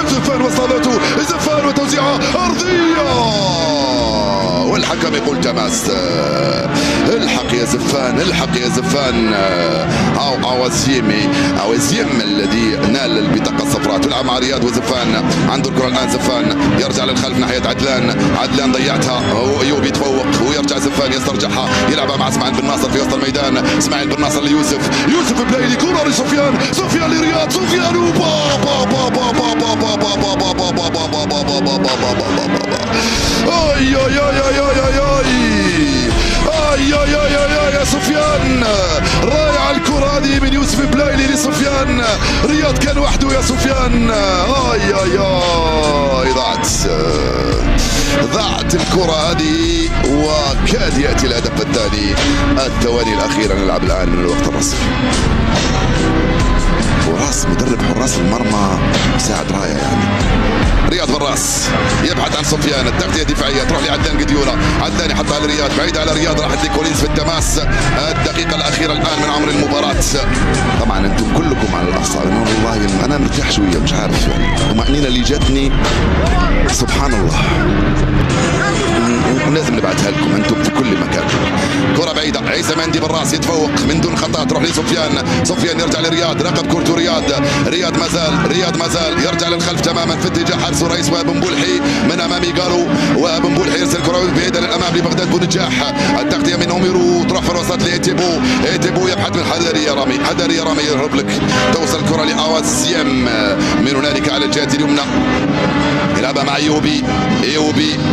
زفان وصلته زفان وتوزيعها أرضية، والحكم يقول تماس. الحق يا زفان، الحق يا زفان. أوازيم الذي نال البطاقة الصفراء تلعب مع رياض وزفان. عنده الكرة الآن زفان، يرجع للخلف ناحية عدلان ضيعتها، أيوب يتفوق ويرجع زفان يسترجعها، يلعبها مع اسماعيل بن ناصر في وسط الميدان. اسماعيل بن ناصر ليوسف، يوسف بلايلي، كرة لسفيان، سفيان لرياض، سفيان يا سفيان، رائعة الكرة هذه من يوسف بلايلي لسفيان. رياض كان وحده يا سفيان. ضاعت الكرة هذه وكاد يأتي الهدف الثاني. الثواني الأخيرة نلعب الآن من الوقت الرسمي. وراس مدرب حراس المرمى مساعد رائع يعني. رياض بالراس يبحث عن سفيان، التغطية الدفاعية تروح لعدلان قديورة، عدلان يحطها لرياض، بعيد على رياض، راحت لكولينز في التماس. الدقيقة الأخيرة الآن من عمر المباراة. طبعا أنتم كلكم على الأعصاب، والله أنا مرتاح شوية، مش عارف يعني الطمأنينة اللي جاتني سبحان الله، لازم نبعتها لكم انتم في كل مكان. كرة بعيدة، عيسى مندي بالراس يتفوق من دون خطأ، تروح لسفيان، سفيان يرجع لرياض، راقب كورته رياض ما زال يرجع للخلف تماما في اتجاه حارس رئيس وابن بولحي، من امامي قالوا وابن بولحي يرسل كرة بعيدة للامام لبغداد بونجاح. التغطية من اوميرو تروح في الوسط لايتيبو يبحث من حذري يا رامي يهرب لك، توصل الكرة لأوازيم من هنالك على الجهة اليمنى، يلعبها مع ايوبي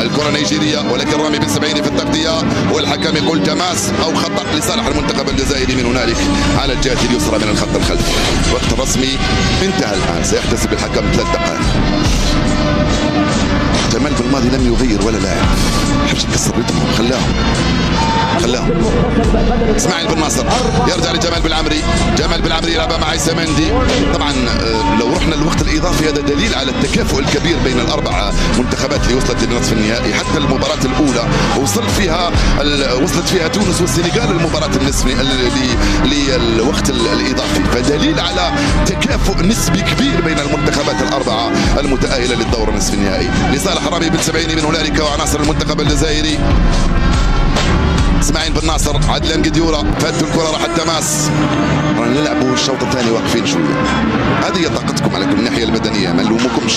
الكرة نيجيرية، ولكن رامي بن سبعيني في التغطية، والحكم يقول تماس او خطأ لصالح المنتخب الجزائري من هنالك على الجهة اليسرى من الخط الخلفي. وقت الرسمي انتهى الان، سيحتسب الحكم 3 دقائق. جمال بالماضي لم يغير ولا لاعب، حبش يكسر رتمهم، خلاهم اسماعيل بن ناصر يرجع لجمال بالعمري يلعبها مع عيسى مندي. طبعا لو رحنا للوقت الاضافي هذا دليل على التكافؤ الكبير بين الاربع منتخبات اللي وصلت لنصف النهائي. حتى المباراة الاولى وصلت فيها تونس والسنغال المباراة النصفي للوقت الاضافي، فدليل على تكافؤ نسبي كبير بين المنتخبات الاربعة المتأهلة للدور النصف النهائي لصالح رامي بن سبعيني من هنالك وعناصر المنتخب الجزائري. اسماعيل بن ناصر، عدلان قديورة، فاتوا الكرة راح التماس. رانا نلعبوا الشوط الثاني واقفين شوية، هذه هي طاقتكم عليكم من الناحية المدنية، ما نلومكمش،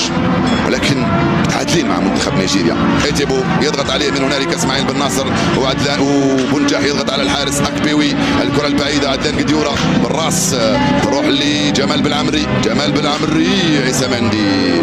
ولكن متعادلين مع منتخب نيجيريا. ايتيبو يضغط عليه من هنالك اسماعيل بن ناصر، وعدلان وبنجاح يضغط على الحارس أكبيوي. الكرة البعيدة عدلان قديورة بالراس تروح لجمال بالعمري، عيسى مندي